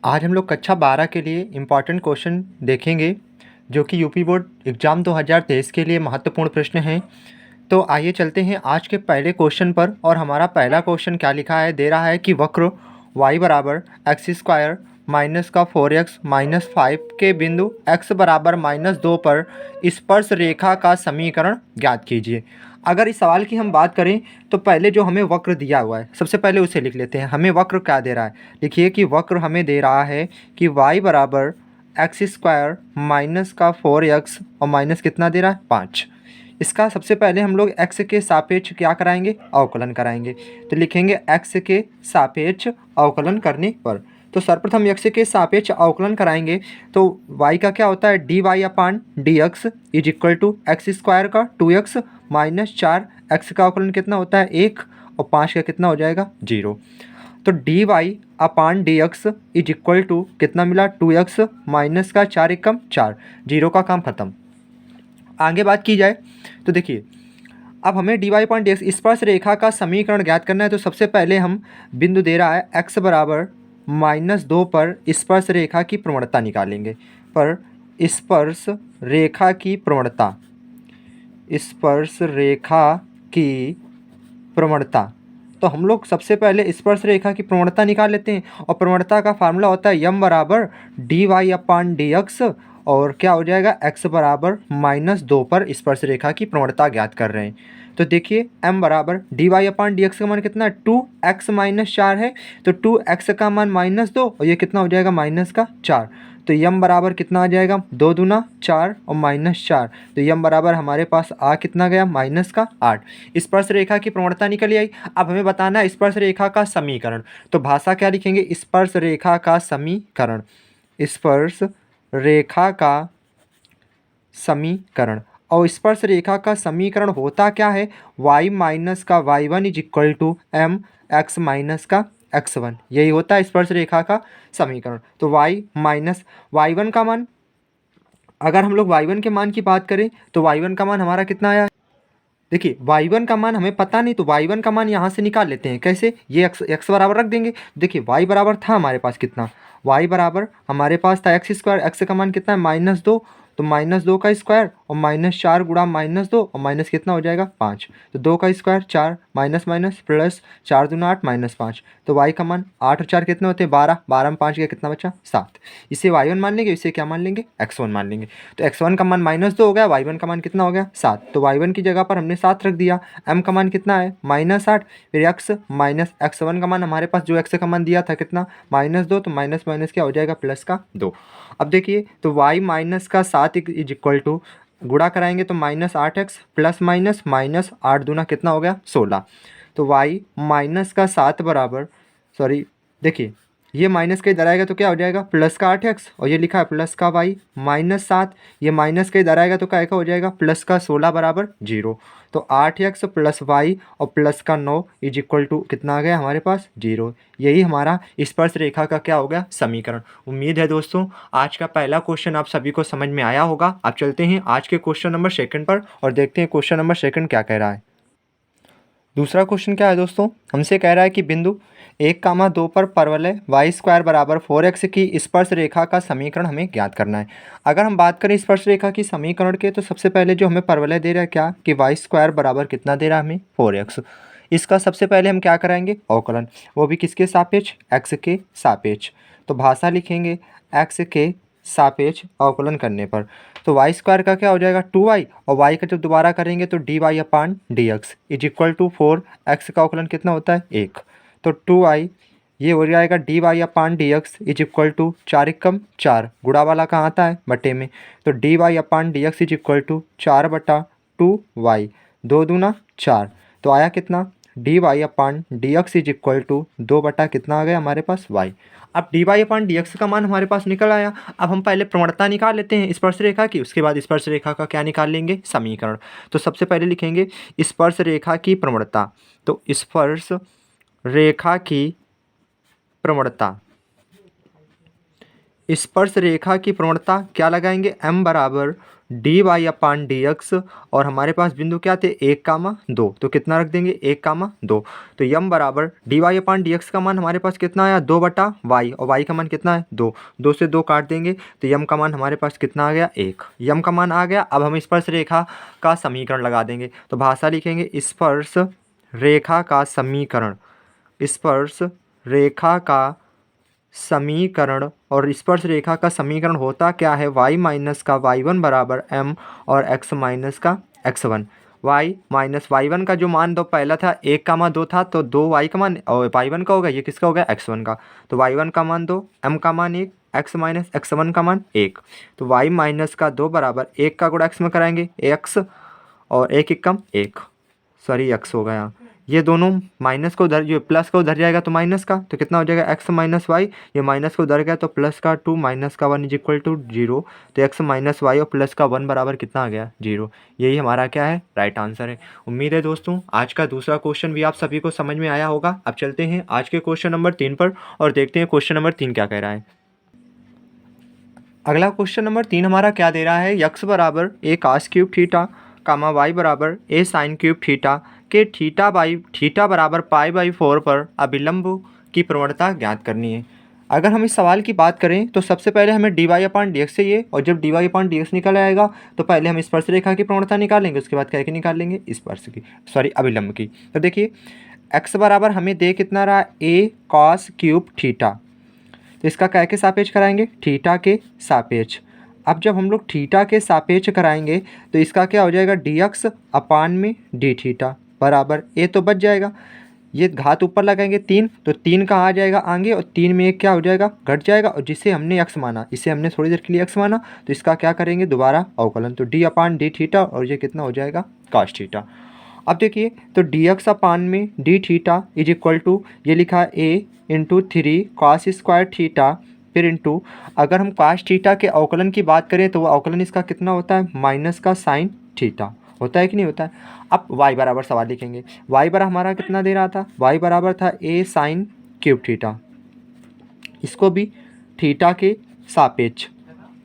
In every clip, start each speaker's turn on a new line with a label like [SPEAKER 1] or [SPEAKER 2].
[SPEAKER 1] आज हम लोग कक्षा 12 के लिए इम्पॉर्टेंट क्वेश्चन देखेंगे जो कि यूपी बोर्ड एग्ज़ाम 2023 के लिए महत्वपूर्ण प्रश्न हैं। तो आइए चलते हैं आज के पहले क्वेश्चन पर। और हमारा पहला क्वेश्चन क्या लिखा है, दे रहा है कि वक्र y बराबर एक्स स्क्वायर माइनस का 4x माइनस 5 के बिंदु x बराबर -2 पर स्पर्श रेखा का समीकरण ज्ञात कीजिए। अगर इस सवाल की हम बात करें तो पहले जो हमें वक्र दिया हुआ है सबसे पहले उसे लिख लेते हैं। हमें वक्र क्या दे रहा है, लिखिए कि वक्र हमें दे रहा है कि y बराबर एक्स स्क्वायर माइनस का 4x और माइनस कितना दे रहा है 5। इसका सबसे पहले हम लोग x के सापेक्ष क्या कराएंगे, अवकलन कराएंगे। तो लिखेंगे x के सापेक्ष अवकलन करने पर, तो सर्वप्रथम x के सापेक्ष अवकलन कराएंगे तो y का क्या होता है d y upon d x is equal to x square का 2x माइनस 4, x का अवकलन कितना होता है 1 और 5 का कितना हो जाएगा 0। तो d y upon d x is equal to कितना मिला 2x माइनस का 4 एकम 4, 0 का काम खत्म। आगे बात की जाए तो देखिए अब हमें डी वाई पॉइंट एक्स स्पर्श रेखा का समीकरण ज्ञात करना है। तो सबसे पहले हम बिंदु दे रहा है x बराबर -2 पर स्पर्श रेखा की प्रवणता निकालेंगे। पर स्पर्श रेखा की प्रवणता, स्पर्श रेखा की प्रवणता, तो हम लोग सबसे पहले स्पर्श रेखा की प्रवणता निकाल लेते हैं। और प्रवणता का फार्मूला होता है यम बराबर D y upon d x, और क्या हो जाएगा x बराबर -2 पर स्पर्श रेखा की प्रवणता ज्ञात कर रहे हैं। तो देखिए m बराबर D y upon d x का मान कितना है 2x माइनस 4 है, तो 2x का मान -2 और ये कितना हो जाएगा -4। तो यम बराबर कितना आ जाएगा 2 दूना 4 और -4, तो यम बराबर हमारे पास आ कितना गया -8। स्पर्श रेखा की प्रवणता निकल आई। अब हमें बताना है स्पर्श रेखा का समीकरण। तो भाषा क्या लिखेंगे, स्पर्श रेखा का समीकरण, स्पर्श रेखा का समीकरण। और स्पर्श रेखा का समीकरण होता क्या है, y माइनस का y1 is equal to m x minus का x1, यही होता है स्पर्श रेखा का समीकरण। तो y माइनस y1 का मान, अगर हम लोग y1 के मान की बात करें तो y1 का मान हमारा कितना आया, देखिए y1 का मान हमें पता नहीं तो y1 का मान यहाँ से निकाल लेते हैं। कैसे, ये x बराबर रख देंगे। देखिए y बराबर था हमारे पास कितना, y बराबर हमारे पास था एक्स स्क्वायर, एक्स का मान कितना है -2, तो -2 का स्क्वायर और -4 गुणा -2 और माइनस कितना हो जाएगा 5, तो 2 का स्क्वायर 4 माइनस माइनस प्लस 4 दूना 8 -5, तो y का मान 8 और 4 कितने होते हैं 12, 12 में 5 गया कितना बचा 7। इसे y1 मान लेंगे, इसे क्या मान लेंगे x1 मान लेंगे। तो x1 का मान -2 हो गया, y1 का मान कितना हो गया 7, तो y1 की जगह पर हमने 7 रख दिया। m का मान कितना है -8, फिर x माइनस x1 का मान हमारे पास जो x का मान दिया था कितना -2, तो माइनस माइनस क्या हो जाएगा प्लस का 2। अब देखिए तो y माइनस का 7 इज इक्वल टू गुणा कराएंगे तो -8x प्लस माइनस -8 दूना कितना हो गया 16। तो y माइनस का 7 बराबर, सॉरी देखिए ये माइनस का इधर आएगा तो क्या हो जाएगा प्लस का 8x, और ये लिखा है प्लस का y -7, ये माइनस का इधर आएगा तो क्या हो जाएगा प्लस का 16 बराबर 0। तो 8x प्लस y और प्लस का 9 इज इक्वल टू कितना आ गया हमारे पास 0। यही हमारा स्पर्श रेखा का क्या हो गया समीकरण। उम्मीद है दोस्तों आज का पहला क्वेश्चन आप सभी को समझ में आया होगा। आप चलते हैं आज के क्वेश्चन नंबर 2 पर और देखते हैं क्वेश्चन नंबर 2 क्या कह रहा है। दूसरा क्वेश्चन क्या है दोस्तों, हमसे कह रहा है कि बिंदु 1,2 पर परवलय वाई स्क्वायर बराबर 4x की स्पर्श रेखा का समीकरण हमें ज्ञात करना है। अगर हम बात करें स्पर्श रेखा की समीकरण के, तो सबसे पहले जो हमें परवलय दे रहा है क्या कि वाई स्क्वायर बराबर कितना दे रहा है हमें 4x। इसका सबसे पहले हम क्या कराएंगे अवकलन, वो भी किसके सापेक्ष x के सापेक्ष। तो भाषा लिखेंगे x के सापेक्ष अवकलन करने पर, तो वाई स्क्वायर का क्या हो जाएगा 2y, और y का जब दोबारा करेंगे तो d y upon d x is equal to 4x का अवकलन कितना होता है 1, तो 2y ये हो जाएगा d y upon d x is equal to 4 एकम 4, गुणा वाला कहाँ आता है बटे में, तो d y upon d x is equal to 4/2y, 2 दूना 4, तो आया कितना d y upon d x is equal to 2 बटा कितना आ गया हमारे पास y। अब d y upon d x का मान हमारे पास निकल आया। अब हम पहले प्रवणता निकाल लेते हैं स्पर्श रेखा की, उसके बाद स्पर्श रेखा का क्या निकाल लेंगे समीकरण। तो सबसे पहले लिखेंगे स्पर्श रेखा की प्रवणता, तो स्पर्श रेखा की प्रवणता, स्पर्श रेखा की प्रवणता क्या लगाएंगे, m बराबर D y upon d x, और हमारे पास बिंदु क्या थे 1,2, तो कितना रख देंगे 1,2। तो यम बराबर D y upon d x का मान हमारे पास कितना आया 2/y, और y का मान कितना है 2, 2 से 2 काट देंगे तो यम का मान हमारे पास कितना आ गया 1, यम का मान आ गया। अब हम स्पर्श रेखा का समीकरण लगा देंगे, तो भाषा लिखेंगे स्पर्श रेखा का समीकरण, स्पर्श रेखा का समीकरण, और स्पर्श रेखा का समीकरण होता क्या है, y माइनस का y1 बराबर m और x माइनस का x1। y माइनस y1 का जो मान दो पहला था 1,2 था, तो 2y का मान और y1 का होगा, ये किसका होगा x1 का, तो y1 का मान 2, m का मान 1, x माइनस x1 का मान 1, तो y माइनस का 2 बराबर 1 का गुणा x में कराएंगे x, और 1 एकम 1, सॉरी x होगा यहाँ, ये दोनों माइनस को उधर, जो प्लस का उधर जाएगा तो माइनस का, तो कितना हो जाएगा x माइनस वाई, ये माइनस को उधर गया तो प्लस का 2 माइनस का 1 इज इक्वल टू 0, तो x माइनस वाई और प्लस का 1 बराबर कितना आ गया 0। यही हमारा क्या है राइट आंसर है। उम्मीद है दोस्तों आज का दूसरा क्वेश्चन भी आप सभी को समझ में आया होगा। अब चलते हैं आज के क्वेश्चन नंबर 3 पर और देखते हैं क्वेश्चन नंबर 3 क्या कह रहा है। अगला क्वेश्चन नंबर 3 हमारा क्या दे रहा है, x बराबर a cos cube theta comma y बराबर a साइन क्यूब थीटा के थीटा बराबर π/4 पर अभिलंब की प्रवणता ज्ञात करनी है। अगर हम इस सवाल की बात करें तो सबसे पहले हमें d y upon d x चाहिए, और जब D y upon d x निकल आएगा तो पहले हम स्पर्श रेखा की प्रवणता निकालेंगे, उसके बाद क्या की निकालेंगे स्पर्श की, सॉरी अभिलंब की। तो देखिए x बराबर हमें दे कितना रहा a cos क्यूब थीटा, तो इसका क्या के सापेक्ष कराएंगे थीटा के सापेक्ष। अब जब हम लोग थीटा के सापेक्ष कराएंगे तो इसका क्या हो जाएगा डी एक्स अपान में डी थीटा बराबर ए तो बच जाएगा, ये घात ऊपर लगाएंगे 3, तो 3 कहाँ आ जाएगा आगे, और 3 में एक क्या हो जाएगा घट जाएगा, और जिसे हमने x माना इसे हमने थोड़ी देर के लिए x माना, तो इसका क्या करेंगे दोबारा अवकलन, तो डी अपान डी थीटा, और ये कितना हो जाएगा cos थीटा। अब देखिए तो डी एक्स अपान में d theta is equal to ये लिखा a into 3 cos square theta, फिर इंटू अगर हम cos थीटा के अवकलन की बात करें तो वो अवकलन इसका कितना होता है माइनस का साइन थीटा होता है कि नहीं होता है। अब y बराबर सवाल लिखेंगे, y बराबर हमारा कितना दे रहा था, y बराबर था a साइन क्यूब थीटा, इसको भी थीटा के सापेक्ष।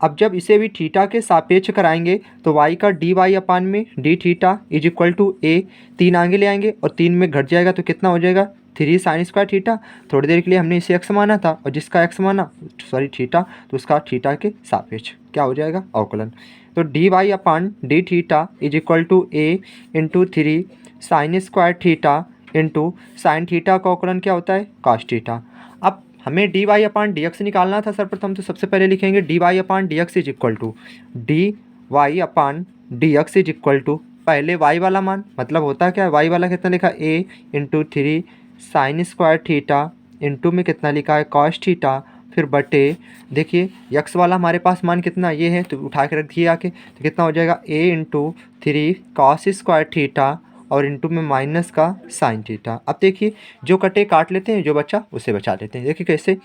[SPEAKER 1] अब जब इसे भी थीटा के सापेक्ष कराएंगे तो y का डी वाई अपान में d theta is equal to a, 3 आगे ले आएंगे और 3 में घट जाएगा तो कितना हो जाएगा 3 साइन स्क्वायर थीटा। थोड़ी देर के लिए हमने इसे x माना था, और जिसका x माना सॉरी थीटा, तो उसका थीटा के सापेक्ष क्या हो जाएगा अवकलन। तो d y upon d theta is equal to a into 3 sine square theta into sine theta का अवकलन क्या होता है cos थीटा। अब हमें d y upon d x निकालना था सर्वप्रथम, तो सबसे पहले लिखेंगे d y upon d x is equal to d y upon d x is equal to पहले y वाला मान, मतलब होता क्या है y वाला कितना लिखा a into 3 sine square theta into में कितना लिखा है cos थीटा, फिर बटे देखिए x वाला हमारे पास मान कितना ये है तो उठा के रख दिए आके, तो कितना हो जाएगा a into 3 cos square theta और इंटू में माइनस का साइन थीटा। अब देखिए जो कटे काट लेते हैं, जो बचा उसे बचा लेते हैं। देखिए कैसे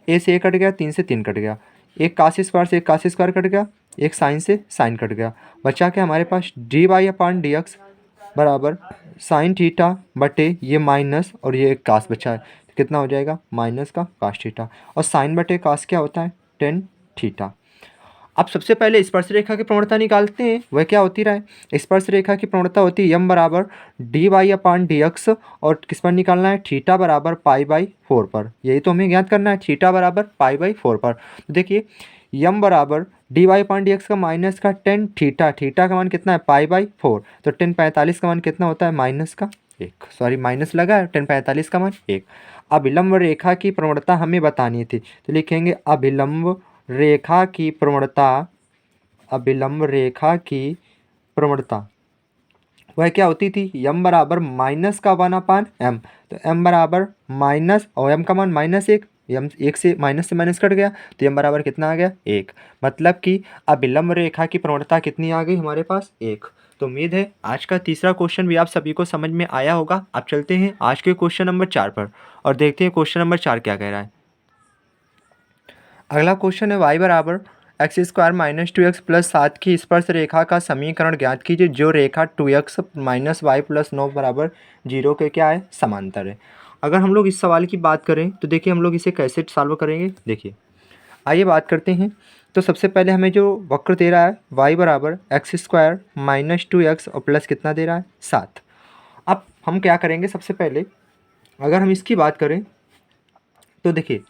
[SPEAKER 1] a से a कट गया, 3 से 3 कट गया, एक कासी स्क्वायर से एक कासी स्क्वायर कट गया, एक साइन से साइन कट गया, बचा के हमारे पास D y upon d x बराबर साइन थीटा बटे ये माइनस और ये एक कास बचा है, तो कितना हो जाएगा माइनस का कास थीटा, और साइन बटे कास क्या होता है टेन थीटा। अब सबसे पहले स्पर्श रेखा की प्रवणता निकालते हैं, वह क्या होती रहे स्पर्श रेखा की प्रवणता होती है यम बराबर D y upon d x, और किस पर निकालना है थीटा बराबर π/4 पर, यही तो हमें ज्ञात करना है थीटा बराबर π/4 पर। तो देखिए यम बराबर D y upon d x का माइनस का टेन थीटा, थीटा का मान कितना है π/4, तो 10/45 का मान कितना होता है माइनस का 1, सॉरी माइनस लगा है 10/45 का मान 1। अभिलंब रेखा की प्रवणता हमें बतानी थी, तो लिखेंगे अभिलंब रेखा की प्रवणता, अभिलंब रेखा की प्रवणता वह क्या होती थी यम बराबर माइनस का 1/m, तो m बराबर माइनस और m का मान -1, यम 1 से माइनस कट गया तो यम बराबर कितना आ गया 1, मतलब कि अभिलंब रेखा की प्रवणता कितनी आ गई हमारे पास 1। तो उम्मीद है आज का तीसरा क्वेश्चन भी आप सभी को समझ में आया होगा। अब चलते हैं आज के क्वेश्चन नंबर 4 पर और देखते हैं क्वेश्चन नंबर 4 क्या कह रहा है। अगला क्वेश्चन है y बराबर x square minus 2x plus 7 की स्पर्श रेखा का समीकरण ज्ञात कीजिए जो रेखा 2x माइनस वाई प्लस 9 बराबर 0 के क्या है समांतर है। अगर हम लोग इस सवाल की बात करें तो देखिए हम लोग इसे कैसे सॉल्व करेंगे। देखिए आइए बात करते हैं। तो सबसे पहले हमें जो वक्र दे रहा है y बराबर x² माइनस 2x और प्लस कितना दे रहा है 7। अब हम क्या करेंगे, सबसे पहले अगर हम इसकी बात करें तो देखिए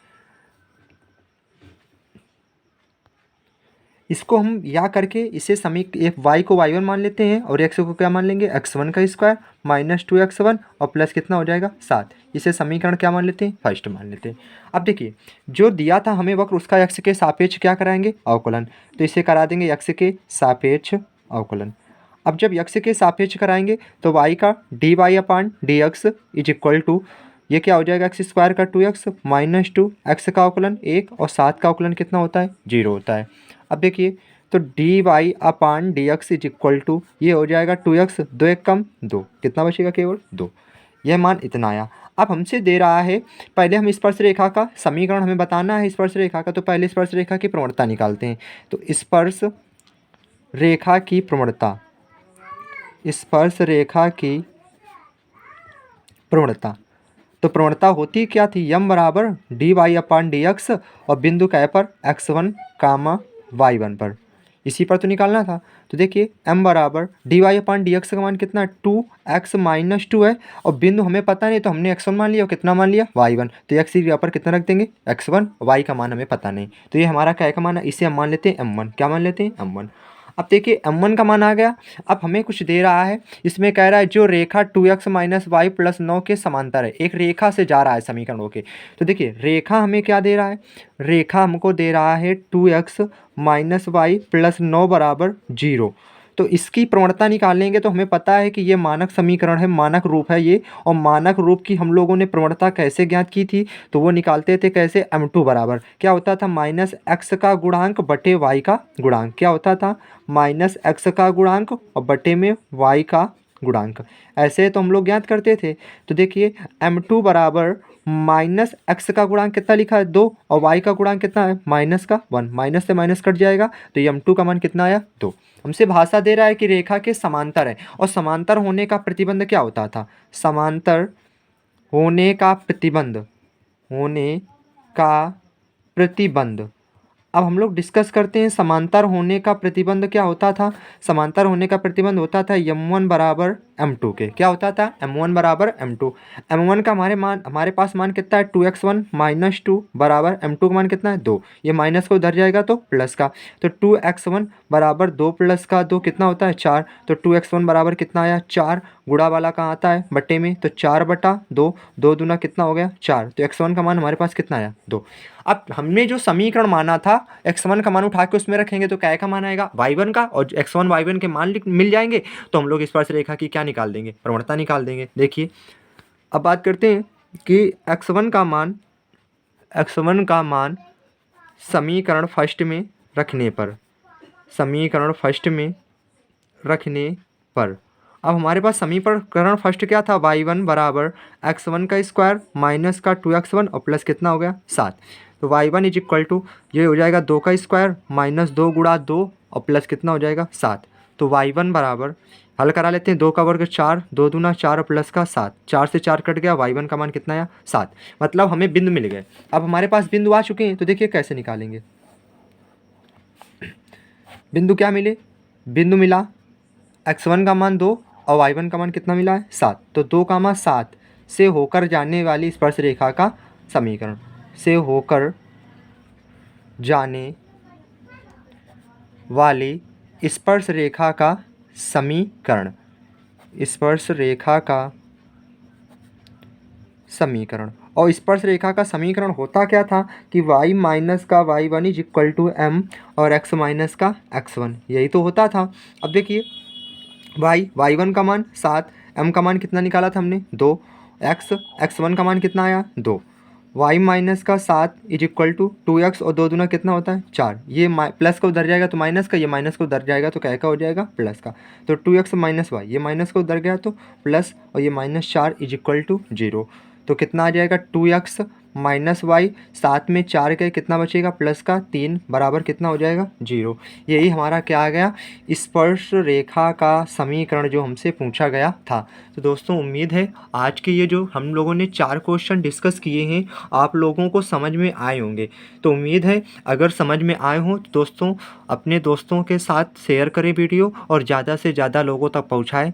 [SPEAKER 1] इसको हम या करके इसे y को y1 मान लेते हैं और x को क्या मान लेंगे x1 का स्क्वायर माइनस 2x1 और प्लस कितना हो जाएगा 7। इसे समीकरण क्या मान लेते हैं फर्स्ट मान लेते हैं। अब देखिए जो दिया था हमें वक्र उसका x के सापेक्ष क्या कराएंगे अवकलन, तो इसे करा देंगे x के सापेक्ष अवकलन। अब जब x के सापेक्ष कराएंगे तो y का dy/dx इज इक्वल टू ये क्या हो जाएगा x² का 2x माइनस 2 x का अवकलन 1 और 7 का अवकलन कितना होता है 0 होता है। अब देखिए तो dy/dx इज इक्वल टू ये हो जाएगा 2x, 2 1 कम 2, कितना बचेगा केवल 2। यह मान इतना आया। अब हमसे दे रहा है पहले हम स्पर्श रेखा का समीकरण हमें बताना है स्पर्श रेखा का, तो पहले स्पर्श रेखा की प्रवणता निकालते हैं। तो स्पर्श रेखा की प्रवणता, स्पर्श रेखा की प्रवणता, तो प्रवणता होती क्या थी m बराबर dy/dx और बिंदु कै पर x1 y1 पर, इसी पर तो निकालना था। तो देखिए m बराबर dy/dx का मान कितना है 2x माइनस 2 है और बिंदु हमें पता नहीं तो हमने x1 मान लिया और कितना मान लिया y1, तो x की जगह पर कितना रख देंगे x1, y का मान हमें पता नहीं तो ये हमारा क्या का मान है, इसे हम मान लेते हैं m1। क्या मान लेते हैं m1। अब देखिए m1 का मान आ गया। अब हमें कुछ दे रहा है, इसमें कह रहा है जो रेखा 2x माइनस वाई प्लस 9 के समांतर है, एक रेखा से जा रहा है समीकरण होके। तो देखिए रेखा हमें क्या दे रहा है, रेखा हमको दे रहा है 2x माइनस वाई प्लस 9 बराबर 0। तो इसकी प्रवणता निकालेंगे तो हमें पता है कि ये मानक समीकरण है, मानक रूप है ये। और मानक रूप की हम लोगों ने प्रवणता कैसे ज्ञात की थी, तो वो निकालते थे कैसे, m2 बराबर क्या होता था माइनस x का गुणांक बटे y का गुणांक, क्या होता था माइनस x का गुणांक और बटे में y का गुणांक, ऐसे तो हम लोग ज्ञात करते थे। तो देखिए m2 बराबर माइनस एक्स का गुणांक कितना लिखा है 2 और y का गुणांक कितना है माइनस का 1, माइनस से माइनस कट जाएगा तो ये m2 का मान कितना आया 2। हमसे भाषा दे रहा है कि रेखा के समांतर है और समांतर होने का प्रतिबंध क्या होता था, समांतर होने का प्रतिबंध, होने का प्रतिबंध। अब हम लोग डिस्कस करते हैं समांतर होने का प्रतिबंध क्या होता था। समांतर होने का प्रतिबंध होता था m1 बराबर m2 के, क्या होता था m1 बराबर m2। m1 का हमारे पास मान कितना है 2x1 माइनस 2 बराबर m2 का मान कितना है 2, ये माइनस को उधर जाएगा तो प्लस का, तो 2x1 बराबर 2 प्लस का 2 कितना होता है 4, तो 2x1 बराबर कितना आया 4, गुणा वाला कहाँ आता है बटे में, तो 4/2, 2 दूना कितना हो गया 4, तो x1 का मान हमारे पास कितना आया 2। अब हमने जो समीकरण माना था x1 का मान उठा के उसमें रखेंगे तो क्या का मान आएगा y1 का, और x1 y1 के मान मिल जाएंगे तो हम लोग स्पर्श रेखा की क्या निकाल देंगे प्रवणता निकाल देंगे। देखिए अब बात करते हैं कि x1 का मान समीकरण फर्स्ट में रखने पर, समीकरण फर्स्ट में रखने पर अब हमारे पास समीकरण फर्स्ट क्या था y1 बराबर x1 का स्क्वायर माइनस का 2x1 और प्लस कितना हो गया 7, तो y1 इज इक्वल टू ये हो जाएगा 2 का स्क्वायर माइनस 2 गुणा 2 और प्लस कितना हो जाएगा 7, तो y1 बराबर हल करा लेते हैं 2 का वर्ग 4, 2 दूना 4 प्लस का 7, 4 से 4 कट गया, y1 का मान कितना आया 7, मतलब हमें बिंदु मिल गए। अब हमारे पास बिंदु आ चुके हैं तो देखिए कैसे निकालेंगे। बिंदु क्या मिले, बिंदु मिला x1 का मान 2 और y1 का मान कितना मिला है 7, तो 2 का मान 7 से होकर जाने वाली स्पर्श रेखा का समीकरण, से होकर जाने वाली स्पर्श रेखा का समीकरण, स्पर्श रेखा का समीकरण। और स्पर्श रेखा का समीकरण होता क्या था कि y माइनस का y1 is equal to m और x माइनस का x1, यही तो होता था। अब देखिए y1 का मान 7, m का मान कितना निकाला था हमने 2, x1 का मान कितना आया 2, y माइनस का 7 इज इक्वल टू 2x और 2 दूना कितना होता है 4, ये प्लस का उधर जाएगा तो माइनस का, ये माइनस का उधर जाएगा तो क्या का हो जाएगा प्लस का, तो 2x माइनस वाई, ये माइनस का उधर गया तो प्लस और ये माइनस 4 इज इक्वल टू 0, तो कितना आ जाएगा 2x माइनस वाई, साथ में 4 के कितना बचेगा प्लस का 3 बराबर कितना हो जाएगा 0। यही हमारा क्या आ गया, स्पर्श रेखा का समीकरण जो हमसे पूछा गया था। तो दोस्तों उम्मीद है आज के ये जो हम लोगों ने 4 क्वेश्चन डिस्कस किए हैं आप लोगों को समझ में आए होंगे। तो उम्मीद है अगर समझ में आए हों तो दोस्तों अपने दोस्तों के साथ शेयर करें वीडियो और ज़्यादा से ज़्यादा लोगों तक पहुँचाएँ।